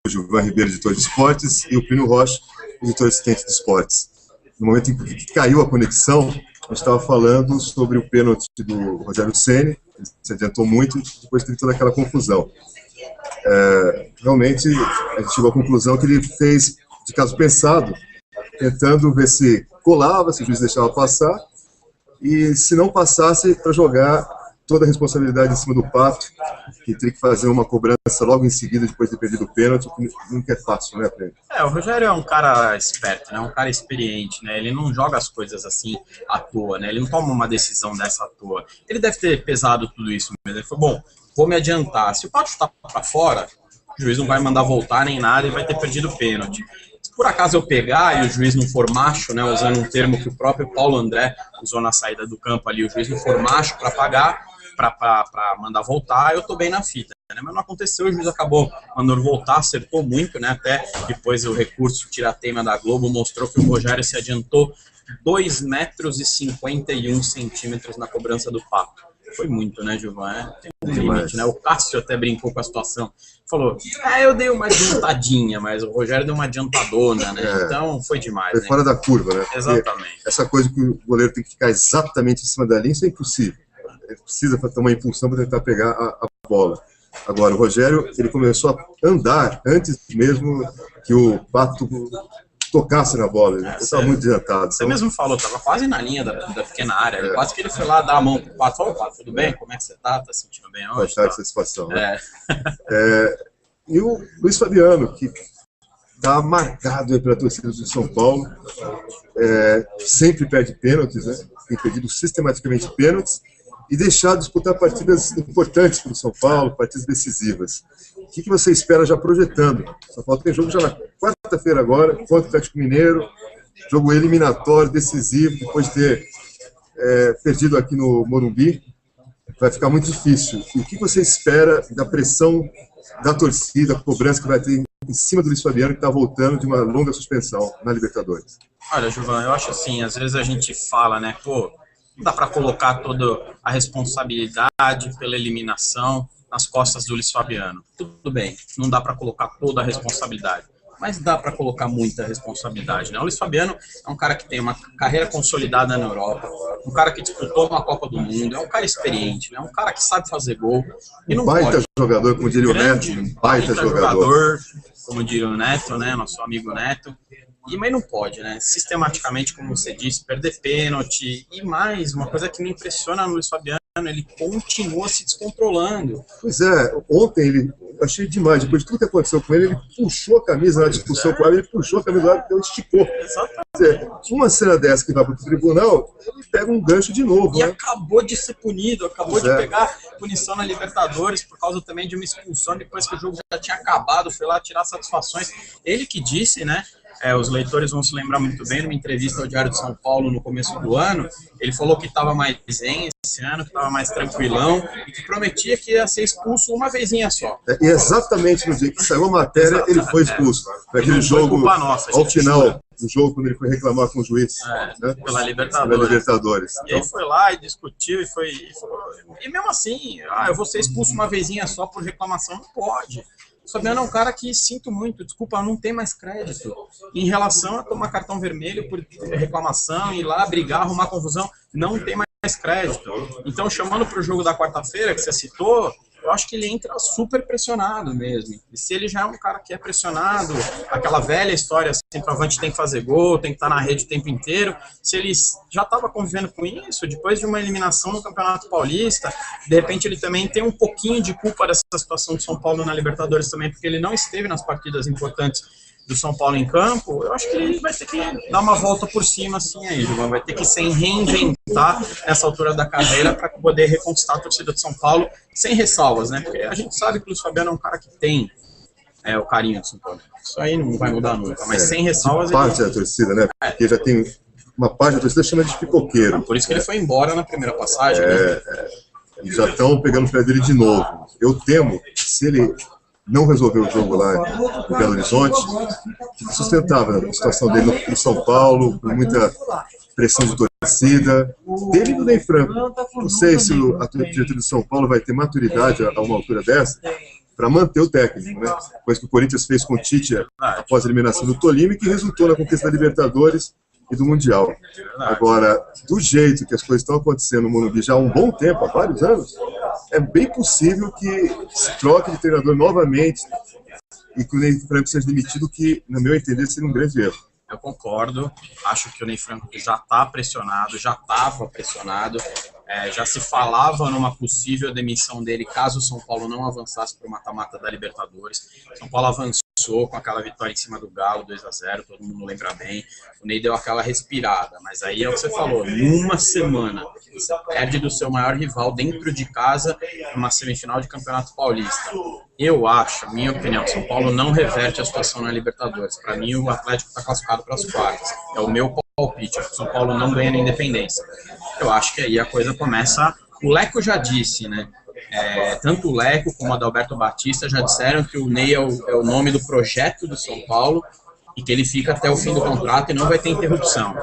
Gilvan Ribeiro, editor de esportes, e o Plínio Rocha, editor assistente de esportes. No momento em que caiu a conexão, a gente estava falando sobre o pênalti do Rogério Ceni, ele se adiantou muito, depois teve toda aquela confusão. Realmente, a gente chegou à conclusão que ele fez de caso pensado, tentando ver se colava, se o juiz deixava passar, e se não passasse, para jogar toda a responsabilidade em cima do Pato, que teria que fazer uma cobrança logo em seguida, depois de ter perdido o pênalti, que nunca é fácil, né, Plínio? O Rogério é um cara esperto, né? Um cara experiente, né? Ele não joga as coisas assim à toa, né? Ele não toma uma decisão dessa à toa. Ele deve ter pesado tudo isso mesmo. Ele falou, bom, vou me adiantar. Se o Pato está para fora, o juiz não vai mandar voltar nem nada e vai ter perdido o pênalti. Se por acaso eu pegar e o juiz não for macho, né? Usando um termo que o próprio Paulo André usou na saída do campo ali, o juiz não for macho para pagar, para mandar voltar, eu tô bem na fita, né? Mas não aconteceu, o juiz acabou mandando voltar, acertou muito, né? Até depois o recurso tira-teima da Globo mostrou que o Rogério se adiantou 2,51 metros na cobrança do Pato. Foi muito, né, Gilvan? Tem um limite, né? O Cássio até brincou com a situação. Falou, eu dei uma adiantadinha, mas o Rogério deu uma adiantadona, né? Então foi demais. Foi fora da curva, né? Exatamente. Porque essa coisa que o goleiro tem que ficar exatamente em cima da linha, isso é impossível. Ele precisa ter uma impulsão para tentar pegar a bola. Agora, o Rogério, ele começou a andar antes mesmo que o Pato tocasse na bola. Ele estava muito adiantado. Você mesmo falou, estava quase na linha da pequena área. Quase que ele foi lá dar a mão pro Pato. Falou, Pato, tudo bem? Como é que você tá? Tá sentindo bem hoje? Tá, satisfação. E o Luiz Fabiano, que está marcado pela torcida do São Paulo, sempre perde pênaltis, né? Tem perdido sistematicamente pênaltis, e deixar de disputar partidas importantes para o São Paulo, partidas decisivas. O que você espera já projetando? O São Paulo tem jogo já na quarta-feira agora, contra o Atlético Mineiro, jogo eliminatório, decisivo, depois de ter perdido aqui no Morumbi, vai ficar muito difícil. E o que você espera da pressão da torcida, a cobrança que vai ter em cima do Luiz Fabiano, que está voltando de uma longa suspensão na Libertadores? Olha, Gilvan, eu acho assim, às vezes a gente fala, né, não dá para colocar toda a responsabilidade pela eliminação nas costas do Luiz Fabiano. Tudo bem, não dá para colocar toda a responsabilidade, mas dá para colocar muita responsabilidade, né? O Luiz Fabiano é um cara que tem uma carreira consolidada na Europa, um cara que disputou uma Copa do Mundo, é um cara experiente, né? Um cara que sabe fazer gol. E não baita jogador, como diria o Neto, baita jogador, como diria o Neto, né? Nosso amigo Neto. Mas não pode, né? Sistematicamente, como você disse, perder pênalti. E mais, uma coisa que me impressiona no Luiz Fabiano, ele continua se descontrolando. Pois é, ontem eu achei demais, depois de tudo que aconteceu com ele puxou a camisa na discussão com ele puxou a camisa lá, então esticou. Exatamente. Quer dizer, uma cena dessa que vai para o tribunal, ele pega um gancho de novo. E né? acabou de ser punido, acabou de pegar punição na Libertadores por causa também de uma expulsão, depois que o jogo já tinha acabado, foi lá tirar satisfações. Ele que disse, né? Os leitores vão se lembrar muito bem, numa entrevista ao Diário de São Paulo no começo do ano, ele falou que estava mais zen esse ano, que estava mais tranquilão e que prometia que ia ser expulso uma vezinha só. E exatamente no dia que saiu a matéria, ele foi expulso. Naquele jogo, nossa, ao final do jogo, quando ele foi reclamar com o juiz. Né? Pela Libertadores. E então, aí foi lá e discutiu e mesmo assim, eu vou ser expulso uma vezinha só por reclamação, não pode. O Fabiano é um cara que, sinto muito, desculpa, não tem mais crédito em relação a tomar cartão vermelho por reclamação, ir lá brigar, arrumar confusão, não tem mais crédito. Então, chamando para o jogo da quarta-feira, que você citou, eu acho que ele entra super pressionado mesmo. E se ele já é um cara que é pressionado, aquela velha história, centroavante tem que fazer gol, tem que estar na rede o tempo inteiro, se ele já estava convivendo com isso, depois de uma eliminação no Campeonato Paulista, de repente ele também tem um pouquinho de culpa dessa situação de São Paulo na Libertadores também, porque ele não esteve nas partidas importantes do São Paulo em campo, eu acho que ele vai ter que dar uma volta por cima assim aí, Gilvan, vai ter que se reinventar nessa altura da carreira para poder reconquistar a torcida de São Paulo sem ressalvas, né? Porque a gente sabe que o Luiz Fabiano é um cara que tem o carinho de São Paulo. Isso aí não vai mudar nunca, mas sem ressalvas... Parte da torcida, né? Porque já tem uma parte da torcida que chama de pipoqueiro. Por isso que ele foi embora na primeira passagem, né? Eles já estão pegando o pé dele de novo. Eu temo que se ele não resolveu o jogo lá em Belo Horizonte, fica sustentável a situação dele no São Paulo, com muita pressão de torcida, dele e do Ney Franco. Não sei se a diretoria de São Paulo vai ter maturidade a uma altura dessa para manter o técnico, né? Coisa que o Corinthians fez com o Tite após a eliminação do Tolima e que resultou na conquista da Libertadores e do Mundial. Agora, do jeito que as coisas estão acontecendo no Morumbi já há um bom tempo, há vários anos, é bem possível que se troque de treinador novamente e que o Ney Franco seja demitido, que, no meu entender, seria um grande erro. Eu concordo, acho que o Ney Franco já está pressionado, já estava pressionado, já se falava numa possível demissão dele caso o São Paulo não avançasse para o mata-mata da Libertadores. São Paulo avançou com aquela vitória em cima do Galo, 2-0, todo mundo lembra bem. O Ney deu aquela respirada, mas aí é o que você falou, numa semana, você perde do seu maior rival dentro de casa numa semifinal de Campeonato Paulista. Eu acho, minha opinião, São Paulo não reverte a situação na Libertadores. Para mim, o Atlético está classificado para as quartas. É o meu palpite. Acho que o São Paulo não ganha na Independência. Eu acho que aí a coisa começa... O Leco já disse, né? Tanto o Leco como o Adalberto Batista já disseram que o Ney é o nome do projeto do São Paulo e que ele fica até o fim do contrato e não vai ter interrupção.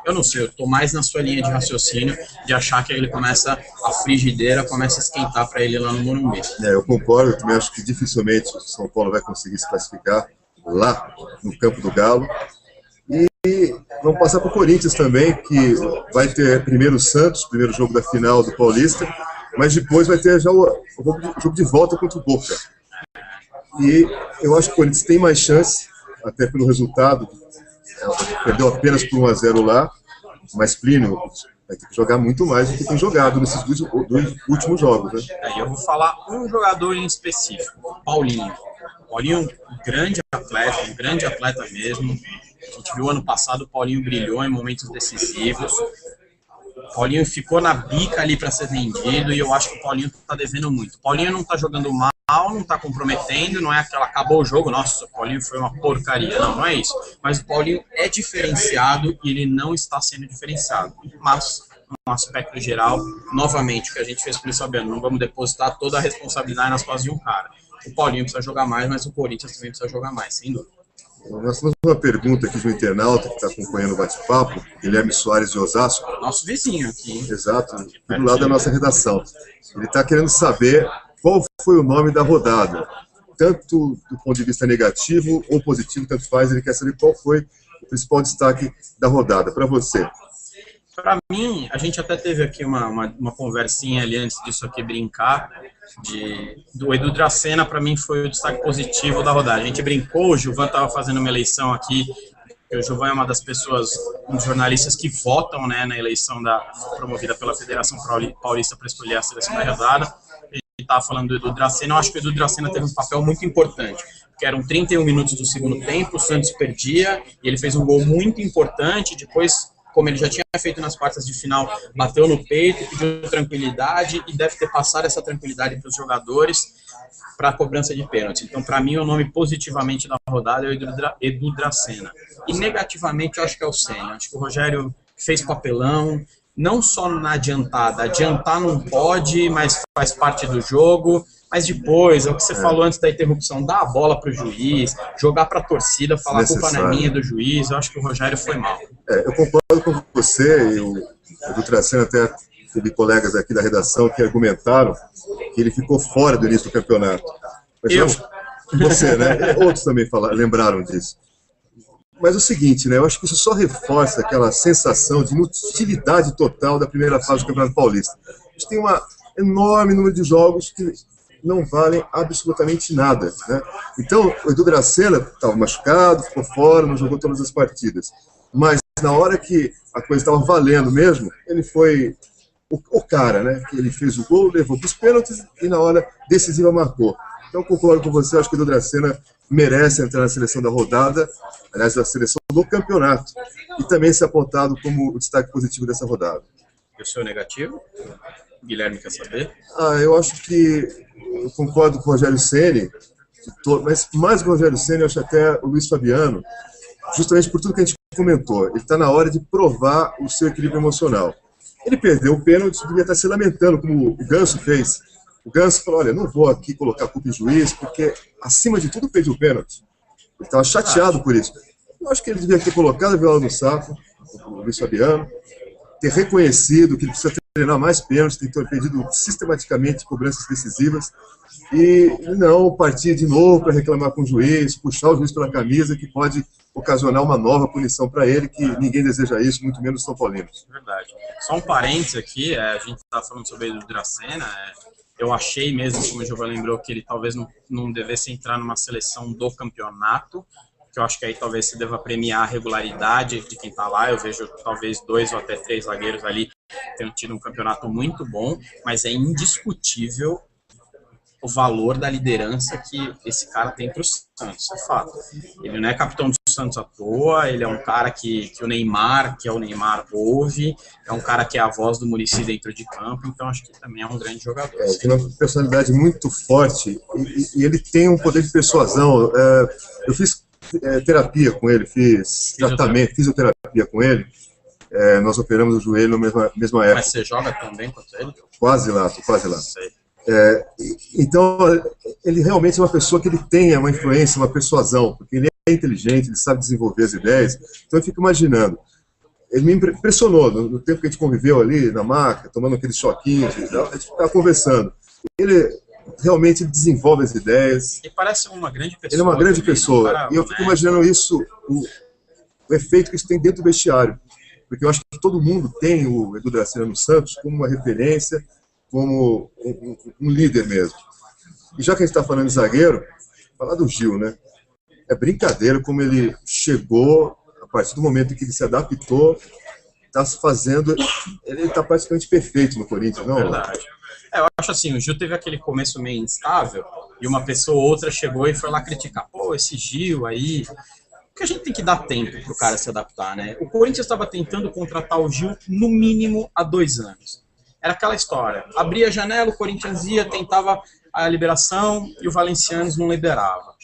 Eu não sei, eu estou mais na sua linha de raciocínio de achar que ele começa, a frigideira começa a esquentar para ele lá no Morumbi. Eu concordo, eu também acho que dificilmente o São Paulo vai conseguir se classificar lá no campo do Galo. E vamos passar para o Corinthians também, que vai ter primeiro o Santos, primeiro jogo da final do Paulista, mas depois vai ter já o jogo de volta contra o Boca. E eu acho que o Corinthians tem mais chance, até pelo resultado. Perdeu apenas por 1-0 lá, mas Plínio vai ter que jogar muito mais do que tem jogado nesses dois últimos jogos, né? Aí eu vou falar um jogador em específico, Paulinho. Paulinho é um grande atleta mesmo. A gente viu ano passado o Paulinho brilhou em momentos decisivos. O Paulinho ficou na bica ali para ser vendido e eu acho que o Paulinho está devendo muito. O Paulinho não está jogando mal, não está comprometendo, não é aquela acabou o jogo, nossa, o Paulinho foi uma porcaria. Não é isso. Mas o Paulinho é diferenciado e ele não está sendo diferenciado. Mas, no aspecto geral, novamente, o que a gente fez com o Luiz Fabiano, não vamos depositar toda a responsabilidade nas costas de um cara. O Paulinho precisa jogar mais, mas o Corinthians também precisa jogar mais, sem dúvida. Nós temos uma pergunta aqui do internauta que está acompanhando o bate-papo, Guilherme Soares de Osasco. Nosso vizinho aqui. Exato, do lado da nossa redação. Ele está querendo saber qual foi o nome da rodada, tanto do ponto de vista negativo ou positivo, tanto faz. Ele quer saber qual foi o principal destaque da rodada. Para você. Para mim, a gente até teve aqui uma conversinha ali antes disso aqui brincar, do Edu Dracena. Para mim foi o destaque positivo da rodada. A gente brincou, o Gilvan estava fazendo uma eleição aqui, o Gilvan é uma das pessoas, um dos jornalistas que votam, né, na eleição promovida pela Federação Paulista para escolher a seleção da rodada. Ele estava falando do Edu Dracena. Eu acho que o Edu Dracena teve um papel muito importante, porque eram 31 minutos do segundo tempo, o Santos perdia, e ele fez um gol muito importante. Depois, como ele já tinha feito nas quartas de final, bateu no peito, pediu tranquilidade e deve ter passado essa tranquilidade para os jogadores para a cobrança de pênalti. Então, para mim, o nome positivamente da rodada é o Edu Dracena. E negativamente, eu acho que é o Senna. Acho que o Rogério fez papelão, não só na adiantada. Adiantar não pode, mas faz parte do jogo. Mas depois, é o que você falou antes da interrupção, dar a bola para o juiz, jogar para a torcida, falar a culpa não é minha do juiz. Eu acho que o Rogério foi mal. Eu concordo com você, e o Edu Dracena até teve colegas aqui da redação que argumentaram que ele ficou fora do início do campeonato. Mas você, né? Outros também lembraram disso. Mas é o seguinte, né? Eu acho que isso só reforça aquela sensação de inutilidade total da primeira fase do Campeonato Paulista. A gente tem um enorme número de jogos que não valem absolutamente nada, né? Então, o Edu Dracena estava machucado, ficou fora, não jogou todas as partidas. Mas na hora que a coisa estava valendo mesmo, ele foi o cara, né? Ele fez o gol, levou para os pênaltis e na hora decisiva marcou. Então, concordo com você, acho que o Edu Dracena merece entrar na seleção da rodada, aliás, da seleção do campeonato, e também ser apontado como o destaque positivo dessa rodada. E o seu negativo? Guilherme quer saber? Eu acho que eu concordo com o Rogério Ceni, mas mais que o Rogério Ceni, eu acho até o Luiz Fabiano, justamente por tudo que a gente comentou. Ele está na hora de provar o seu equilíbrio emocional. Ele perdeu o pênalti, devia estar se lamentando, como o Ganso fez. O Ganso falou, olha, não vou aqui colocar a culpa em juiz, porque, acima de tudo, perdeu o pênalti. Ele estava chateado por isso. Eu acho que ele devia ter colocado a viola no saco, o Luiz Fabiano, ter reconhecido que ele precisa treinar mais pênaltis, tem perdido sistematicamente cobranças decisivas, e não partir de novo para reclamar com o juiz, puxar o juiz pela camisa, que pode ocasionar uma nova punição para ele, que ninguém deseja isso, muito menos os São Paulinos. Verdade. Só um parênteses aqui, a gente está falando sobre o Dracena, eu achei mesmo, como o Giovanni lembrou, que ele talvez não devesse entrar numa seleção do campeonato, que eu acho que aí talvez se deva premiar a regularidade de quem está lá. Eu vejo talvez 2 ou até 3 zagueiros ali tendo tido um campeonato muito bom, mas é indiscutível o valor da liderança que esse cara tem para o Santos, é fato. Ele não é capitão do Santos à toa, ele é um cara que o Neymar, ouve, é um cara que é a voz do Muricy dentro de campo, então acho que também é um grande jogador. Tem uma personalidade muito forte e ele tem um poder de persuasão. Eu fiz terapia com ele, fiz tratamento, fisioterapia com ele. Nós operamos o joelho na mesma época. Mas você joga também quanto ele? Quase lá, tô quase lá. Sei. Então, ele realmente é uma pessoa que ele tem uma influência, uma persuasão, porque ele é inteligente, ele sabe desenvolver as ideias. Então eu fico imaginando, ele me impressionou no tempo que a gente conviveu ali na maca, tomando aqueles choquinhos, a gente ficava conversando. Ele realmente desenvolve as ideias. E parece uma grande pessoa. Ele é uma grande também, pessoa. E eu fico imaginando isso, o efeito que isso tem dentro do vestiário. Porque eu acho que todo mundo tem o Edu Dracena no Santos como uma referência, como um líder mesmo. E já que a gente está falando de zagueiro, falar do Gil, né? É brincadeira como ele chegou, a partir do momento em que ele se adaptou, está se fazendo, ele está praticamente perfeito no Corinthians, não? Verdade. Eu acho assim, o Gil teve aquele começo meio instável, e uma pessoa ou outra chegou e foi lá criticar, pô, esse Gil aí... Porque a gente tem que dar tempo para o cara se adaptar, né? O Corinthians estava tentando contratar o Gil no mínimo há 2 anos. Era aquela história, abria a janela, o Corinthians ia, tentava a liberação e o Valencianos não liberava.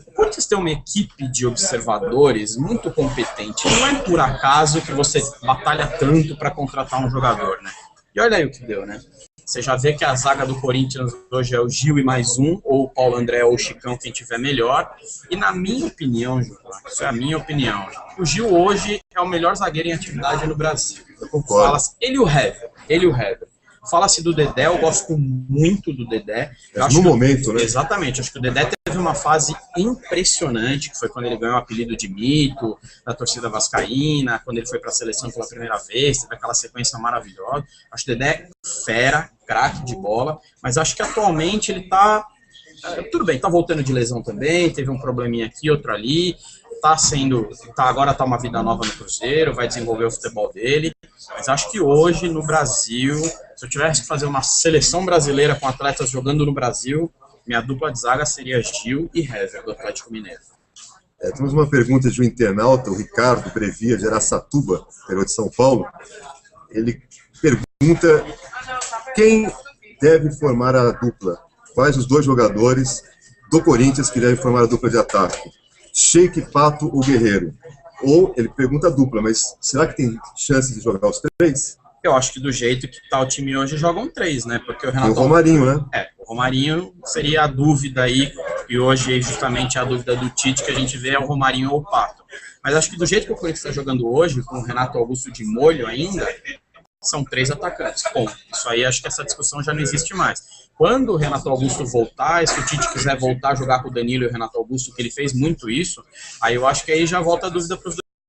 O Corinthians tem uma equipe de observadores muito competente. Não é por acaso que você batalha tanto para contratar um jogador, né? E olha aí o que deu, né? Você já vê que a zaga do Corinthians hoje é o Gil e mais um, ou o Paulo André ou o Chicão, quem tiver melhor. E na minha opinião, Giovanni, isso é a minha opinião, o Gil hoje é o melhor zagueiro em atividade no Brasil. Eu concordo. Fala-se, ele e o Hever. Fala-se do Dedé, eu gosto muito do Dedé. No momento, né? Exatamente, acho que o Dedé teve uma fase impressionante, que foi quando ele ganhou o apelido de mito, da torcida vascaína, quando ele foi para a seleção pela primeira vez, teve aquela sequência maravilhosa. Acho que o Dedé fera, craque de bola, mas acho que atualmente ele tá... Tudo bem, tá voltando de lesão também, teve um probleminha aqui, outro ali, agora tá uma vida nova no Cruzeiro, vai desenvolver o futebol dele, mas acho que hoje no Brasil, se eu tivesse que fazer uma seleção brasileira com atletas jogando no Brasil, minha dupla de zaga seria Gil e Hever, do Atlético Mineiro. Temos uma pergunta de um internauta, o Ricardo Brevia, de Araçatuba, interior de São Paulo. Ele pergunta quem deve formar a dupla, quais os 2 jogadores do Corinthians que devem formar a dupla de ataque. Sheik, Pato ou Guerreiro? Ou, ele pergunta a dupla, mas será que tem chance de jogar os 3? Eu acho que do jeito que tá o time hoje, jogam 3, né? Porque o Renato... E o Romarinho, né? O Romarinho seria a dúvida aí, e hoje justamente a dúvida do Tite que a gente vê é o Romarinho ou o Pato. Mas acho que do jeito que o Corinthians está jogando hoje, com o Renato Augusto de molho ainda, são 3 atacantes. Bom, isso aí acho que essa discussão já não existe mais. Quando o Renato Augusto voltar, se o Tite quiser voltar a jogar com o Danilo e o Renato Augusto, que ele fez muito isso, aí eu acho que aí já volta a dúvida para os